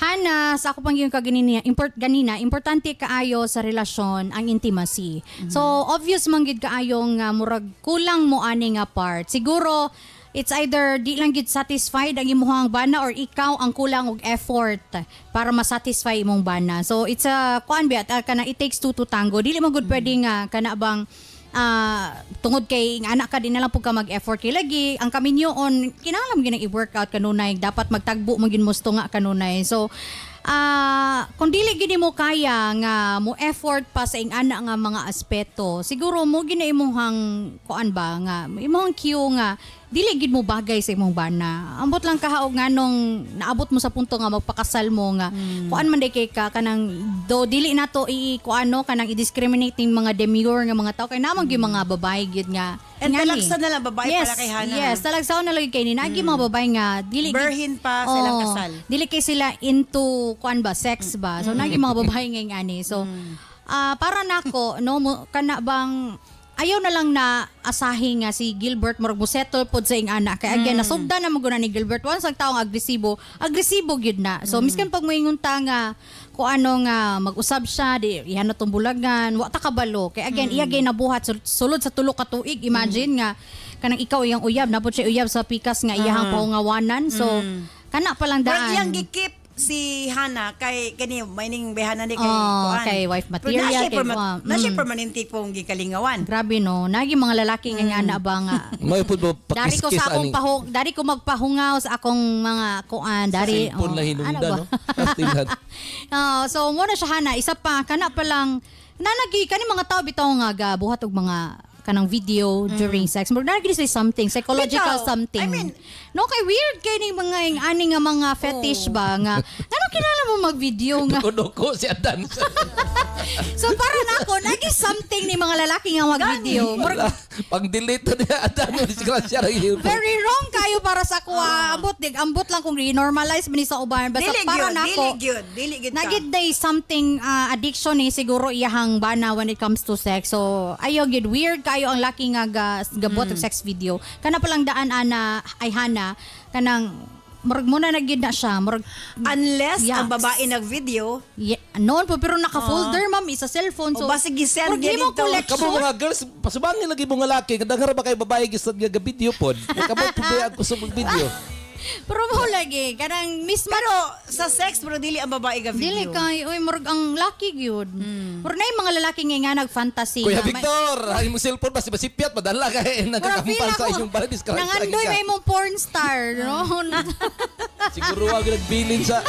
Hana, sa ako pang yung ganina, importante kaayo sa relasyon ang intimacy. So, obvious manggid kaayong murag kulang mo ani nga part. Siguro, it's either di lang gid satisfied ang imuhang bana or ikaw ang kulang og effort para masatisfy imong bana. So, it's a, it takes two to tango. Dili mo gud pwede nga, kana bang, tungod kay anak ka din na lang po ka mag-effort kay lagi ang kaminyoon kinahanglan gyud i-workout kanunay dapat magtagbo magin musto nga kanunay. So kung dili gid mo kaya nga mo effort pa sa ing ana nga mga aspeto, siguro mo gina imong kuan ba nga imong cue nga dili gid mo bagay sa imong bana. Ambot lang kahaog nga nung naabot mo sa punto nga magpakasal mo nga kuan man day kay ka kanang do dili nato kuano kanang i-discriminating mga demure nga mga tao kay namang gyud mga babae gyud nga And nga ni. talagsa na lang babae Yes, para kay Hana. Yes, talagsa na lagi kay ni nagi mga babae nga dili gid- Virgin pa silang kasal. Dili kay sila into kuan ba sex ba. So nagi mga babae nga ani. So para nako no kana bang ayaw na lang na asahi nga si Gilbert murag mo settle pod sa ing anak kay again nasugda na mo guna ni Gilbert once ang taong agresibo gyud na. So miskan pag moingon ta nga kung ano nga mag-usab siya di ihan na tong bulagan wa ta kabalo kay again iya gay nabuhat sulod sa tulo ka tuig imagine nga kanang ikaw iyang uyab napod siya uyab sa pikas nga iyahang paungawanan so kana pa lang Pero daan. iyang gikip si Hana kay kani mining behana ni kay Oh, kuan. kay wife Pero material, kay kuan. na siya permanente pong gikalingawan. Grabe no, nagi mga lalaki nga ana ba nga. May pud mo Dari ko pakiskis sa akong ani. dari ko magpahungaw sa akong mga kuan, dari. Cellphone lang hinungdan, no? Tingnan. So mo na siya Hana, isa pa kana pa lang nanagi kani mga tao bitaw nga buhat og mga kanang video during sex. Mo nagi say something psychological Bitaw, something. I mean, no kay weird kay ning mga ani nga mga fetish ba nga. Ano kinala mo mag-video nga. Duko si Adan. So para nako nagi something ni mga lalaki nga mag-video. Wala. Pang-delete niya Adan mo disgrasya ra yun. Very wrong kayo para sa kuha. Ambot lang kung re-normalize man ni sa uban. Basta Dili para gyud, nako. dili gyud ka. Nagid day something addiction ni siguro iyahang bana when it comes to sex. So ayo gid weird kayo ang laki nga gabot og sex video. Kana palang daan ana ay Hana kanang murag muna na gid na siya murag Unless Yaks. ang babae nag-video, noon po pero naka-folder ma'am isa cellphone so o basi gisend murag gyud mo dito. collection. Kamo mga girls, pasubangin lagi mga laki, kadang ba kay babae gisad nga video pod. Kamo pud ang gusto mag video. Pero mo lagi kanang mismo Pero sa sex pero dili ang babae ga dili video. kay oy murag ang laki gyud. Murag na yung mga lalaki nga nag-fantasy. Kuya nga may- Victor, ang imong cellphone ba si Basipiat madala kay nagkakampal sa inyong bala disgrasya. Nangandoy may mong porn star, no? Siguro wag nagbilin sa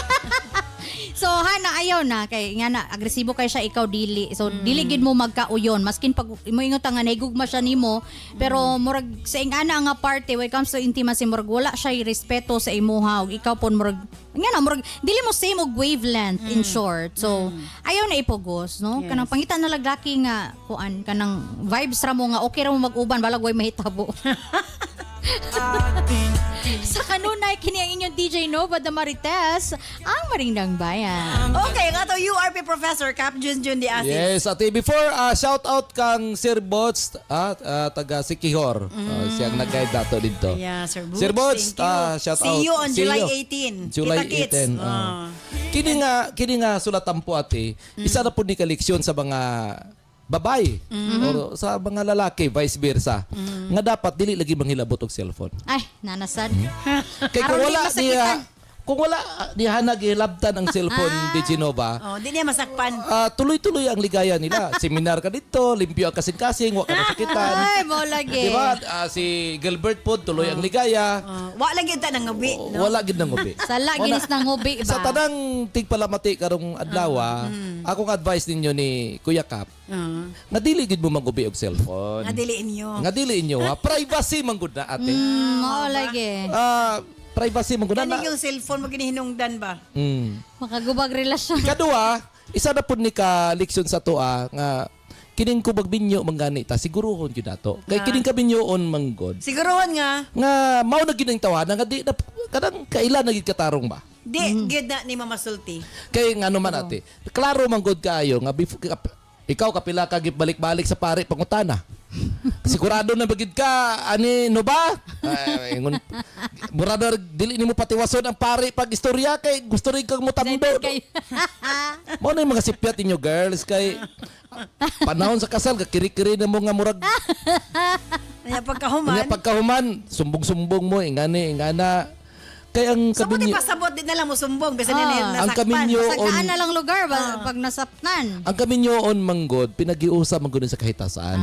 So Hana ayaw na kay nga na agresibo kay siya ikaw dili. So dili gid mo magkauyon maskin pag imo ingon nga naigugma siya nimo pero murag sa ing ana nga party when it comes to intimacy murag wala siya respeto sa imuha ug ikaw pon murag nga na murag dili mo same og wavelength in short. So ayaw na ipugos no. Kanang pangitan na lagaki nga kuan kanang vibes ra mo nga okay ra mo mag-uban balag way mahitabo. Sa kanunay kini ang inyong DJ Nova Damarites, ang Maringdang Bayan. Okay, nga to URP Professor Cap Junjun Di Asis. Yes, ate before shout out kang Sir Bots taga Sikihor. Siyang nag-guide dato dito. Yeah, Sir Boots. Sir Bots, thank you. shout See out. you on See July you. 18. July Kita-kits. 18. Kini nga sulatan po ate. Isa na po ni kaleksyon sa mga babae o sa mga lalaki vice versa. Nga dapat dili lagi manghilabot og cellphone. Ay, nanasad. Kay kung Aron di wala masakitan. kung wala diha nagilabtan ang cellphone di Genova. Oh, di niya masakpan. Tuloy-tuloy ang ligaya nila. Seminar ka dito, limpyo ang kasing-kasing, wa ka nasakitan. Ay, mo lagi. Di ba? Si Gilbert po, tuloy ang ligaya. Wa lang gyud ta nang ngabi, no? Wala gid nang ubi. Sala ginis ng hubi ba? Sa tanang tigpalamati karong adlaw, akong advice ninyo ni Kuya Cap, nga dili gid mo magubi og cellphone. Nga diliin niyo. Nga dili inyo ha. Privacy man gud na ate. Mo lagi. Privacy man gud na. Kani yung cellphone mo ginihinungdan ba? Makagubag relasyon. Kadua, isa na pud ni ka leksyon sa toa nga kining ko magbinyo mangani ta sigurohon gyud nato. Kay kining kabinyoon manggod. Sigurohon nga. Nga mao na gyud ang tawanan nga di na kadang kailan na gyud katarong ba. Di gyud na ni mamasulti. Kay ngano man ate. Klaro manggod kaayo nga ikaw kapila ka balik-balik sa pare pangutana. Sigurado na bagid ka ani no ba? Murado dili nimo patiwason ang pare pag istorya kay gusto rin kang mutando. Mo na yung mga sipyat inyo girls kay panahon sa kasal kiri-kiri na mo nga murag. Nya pagkahuman. Nya pagkahuman sumbong-sumbong mo ingana. Kay ang So, buti kabinyo pasabot din na lang mo sumbong. Kasi nasakpan. ang kaminyo Sagaan na lang lugar pag nasapnan. ang kaminyoon manggod pinagiusa manggod sa kahitasan.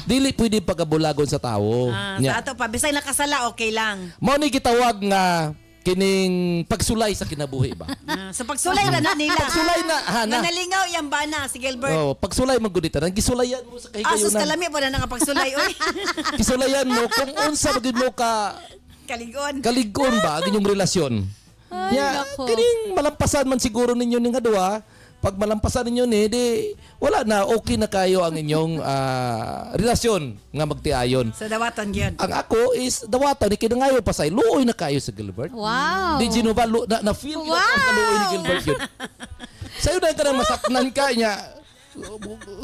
Dili pwede pagabulagon sa tawo. Sa ato pa, bisay nakasala, okay lang. Mao ni gitawag nga kining pagsulay sa kinabuhi ba? Sa pagsulay na nila. Pagsulay na, Hana. Nalingaw yung bana, si Gilbert. Oh, pagsulay man gud nang gisulayan mo sa Sus, kahigayunan. kalami po na nga pagsulay, oy. Gisulayan mo kung unsa magid mo ka Kaligon. kaligon ba ang inyong relasyon. nako. Kining malampasan man siguro ninyo ning adwa. Pag malampasan ninyo ni, di wala na, okay na kayo ang inyong relasyon nga magtiayon. Sa dawaton yun. Ang ako is dawatan ni kinangayo pa say luoy na kayo sa Gilbert. Wow. Di Gino ba na feel ko ang kaluoy ni Gilbert yun. Sayo na ka nang masaknan ka niya.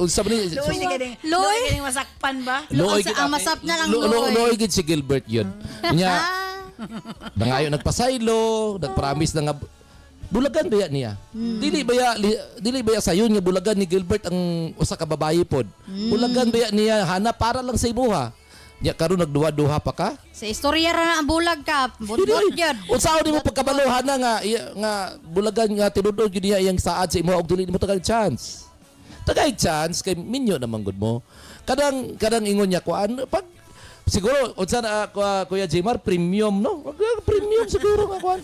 Sabi ni Luoy ni ganing. Luoy? Luoy ganing masakpan ba? Ang masap na lang luoy. Luoy gid si Gilbert yun. Nya nangayo nagpasaylo, nagpromise na nga bulagan baya niya. Dili baya sayon nga bulagan ni Gilbert ang usa ka babayi pod. Bulagan baya niya hana para lang sa imuha. Nya karon nagduha-duha pa ka? Sa istorya ra na ang bulag ka. Budbud yun. Unsaon nimo pagkabaluhan na nga bulagan nga tinudod gyud niya iyang saad sa imuha og dili nimo tagag chance. Tagay chance kay minyo naman gud mo. Kadang ingon niya kuan pag siguro unsa na Kuya Jmar premium no? Premium siguro nga kuan.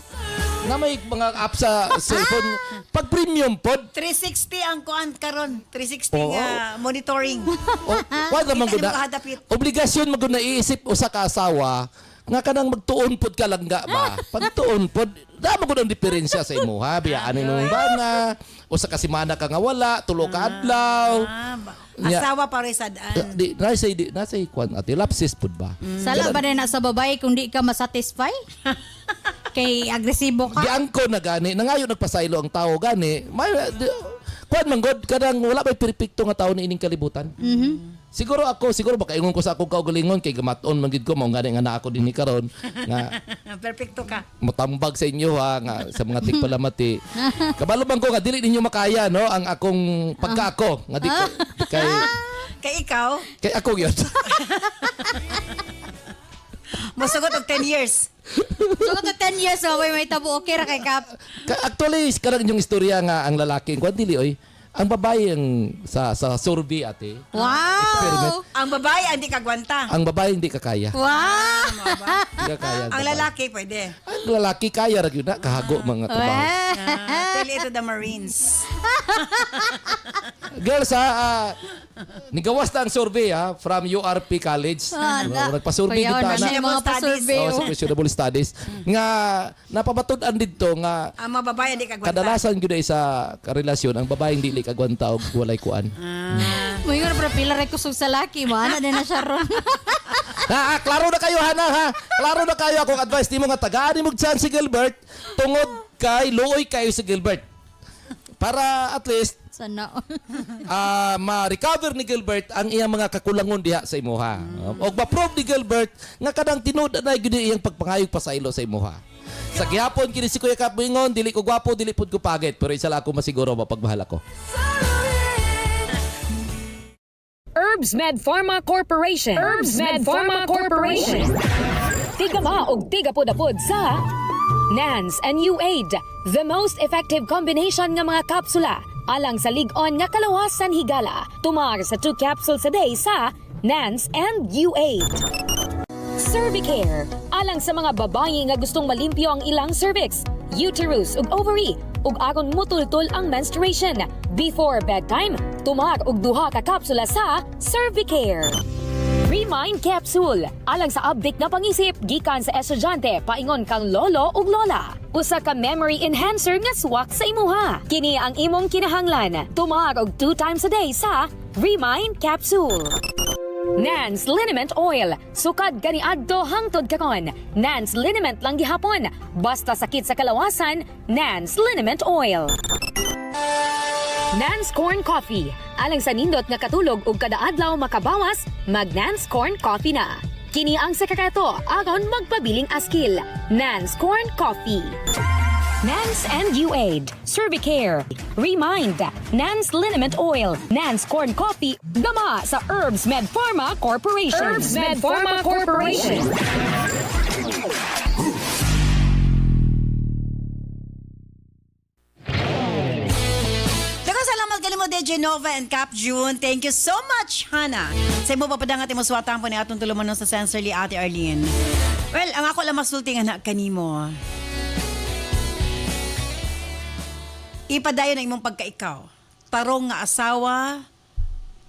Na may mga app sa cellphone. Pag premium pod 360 ang kuan karon. 360 Oo. nga monitoring. kuan naman gud Kita na. mo hadapit. Obligasyon man gud na iisip usa ka asawa nga kanang magtuon pod ka langga ba. Pagtuon pod damo gud ang diferensya sa imuha. Biyaan mo bana. Usa ka semana ka nga wala, tulo ka adlaw. Asawa pa rin sadaan. Nasa kwan ati lapsis pod ba? Sala ba na sa babae kung di ka masatisfy? Kay agresibo ka? Giangko na gani, nangayo nagpasaylo ang tao gani. Kuan man god kadang wala may perpekto nga tao ni ining kalibutan. Siguro baka ingon ko sa akong kaugalingon kay gamaton man gid ko mao gani nga naa ako dinhi karon nga Perfecto ka. motambag sa inyo ha nga sa mga tigpalamati. Kabalo man ko nga dili ninyo makaya no ang akong pagkaako nga di ko Kay ikaw, kay ako gyud. masugot og 10 years. So kung 10 years na may tabo, okay ra kay Kap. Actually, karang yung istorya nga ang lalaki, kuan dili oy. Ang babae ang sa survey ate. Experiment. Ang babae hindi kagwanta. Ang babae hindi kakaya. Wow! Hindi kakaya. Ang lalaki pwede. Ang lalaki kaya ra gyud na kahago mga trabaho. Tell it to the Marines. Girls nigawas na ang survey from URP College. Nagpa-survey Kuya, kita na mga pa-survey. sa questionable studies nga napabatud-an didto nga Ang mga babae hindi kagwanta. kadalasan gyud ay sa karelasyon ang babae hindi kagwanta og walay kuan. Mo yung para pila ray kusog sa laki mo, ana din na siya ron. Klaro na kayo Hana ha. Klaro na kayo akong advice nimo nga tagaan nimo chance si Gilbert tungod kay luoy kayo si Gilbert. Para at least Sana. ma-recover ni Gilbert ang iyang mga kakulangon diha sa imuha. Og ma-prove ni Gilbert nga kadang tinud na gyud iyang pagpangayog pasaylo sa imuha. Sa gihapon kini si Kuya Kap moingon dili ko gwapo, dili pud ko pagit, pero isa lang ako masiguro mapagmahal ako. Herbs Med Pharma Corporation. Herbs Med Pharma Corporation. Tigama og tigapod-apod sa NANS and UAID, the most effective combination nga mga kapsula alang sa lig-on nga kalawasan higala. Tumar sa 2 capsules a day sa NANS and UAID. Cervicare, alang sa mga babae nga gustong malimpyo ang ilang cervix, uterus ug ovary, ug aron mutultol ang menstruation. Before bedtime, tumar og 2 ka kapsula sa Cervicare. Remind Capsule, alang sa update na pangisip gikan sa estudyante paingon kang lolo ug lola. Usa ka memory enhancer nga swak sa imuha. Kini ang imong kinahanglan. Tumar og 2 times a day sa Remind Capsule. Nans Liniment Oil. Sukad gani adto hangtod karon. Nans Liniment lang gihapon. Basta sakit sa kalawasan, Nans Liniment Oil. Nans Corn Coffee. Alang sa nindot nga katulog ug kada adlaw makabawas, mag Nans Corn Coffee na. Kini ang sekreto aron magpabiling askil. Nans Corn Coffee. Nans and UAID, Cervicare, Remind, Nans Liniment Oil, Nans Corn Coffee, gama sa Herbs Med Pharma Corporation. Herbs Med Pharma Corporation. Salamat galing mo de Genova and Cap June. Thank you so much, Hana. Sa imo papadang ati mo suwatan po ni atong tulumanon sa Sensorly Ate Arlene. Well, ang ako lang masulti nga na kanimo. ipadayon ang imong pagkaikaw. Tarong nga asawa,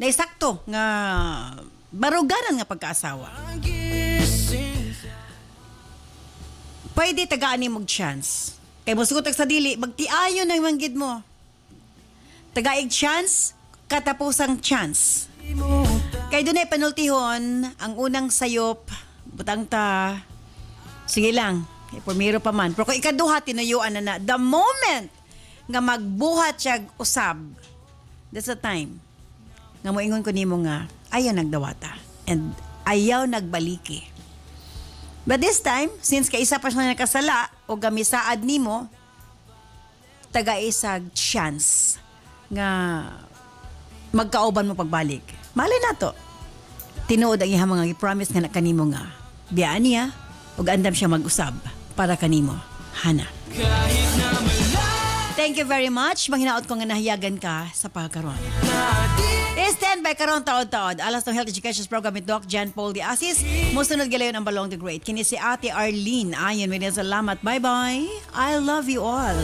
na isakto nga baruganan nga pagkaasawa. Pwede tagaan ni mong chance. Kay musugot sa dili, magtiayon na manggid mo. Tagaig chance, katapusang chance. Kay dunay penultihon, ang unang sayop, butang ta, sige lang, pumiro pa man. Pero kung ikaduha, tinuyuan na. The moment nga magbuhat siya usab, that's the time nga moingon ko nimo nga, ayaw nagdawata. And ayaw nagbaliki. But this time, since kaisa pa siya nakasala o gamisaad nimo, taga-isag chance nga magkauban mo pagbalik. Malay na to. Tinuod ang iyang mga i-promise nga na kanimo nga. Biyaan niya, ug andam siya mag-usab para kanimo. Hana. Thank you very much. Manghinaot ko nga nahiyagan ka sa pagkaroon. Stand by karon taod-taod. Alas ng Health Education Program ni Doc John Paul de Asis. Musunod galayon ang Balong the Great. Kini si Ate Arlene. Ayon, may salamat. Bye-bye. I love you all.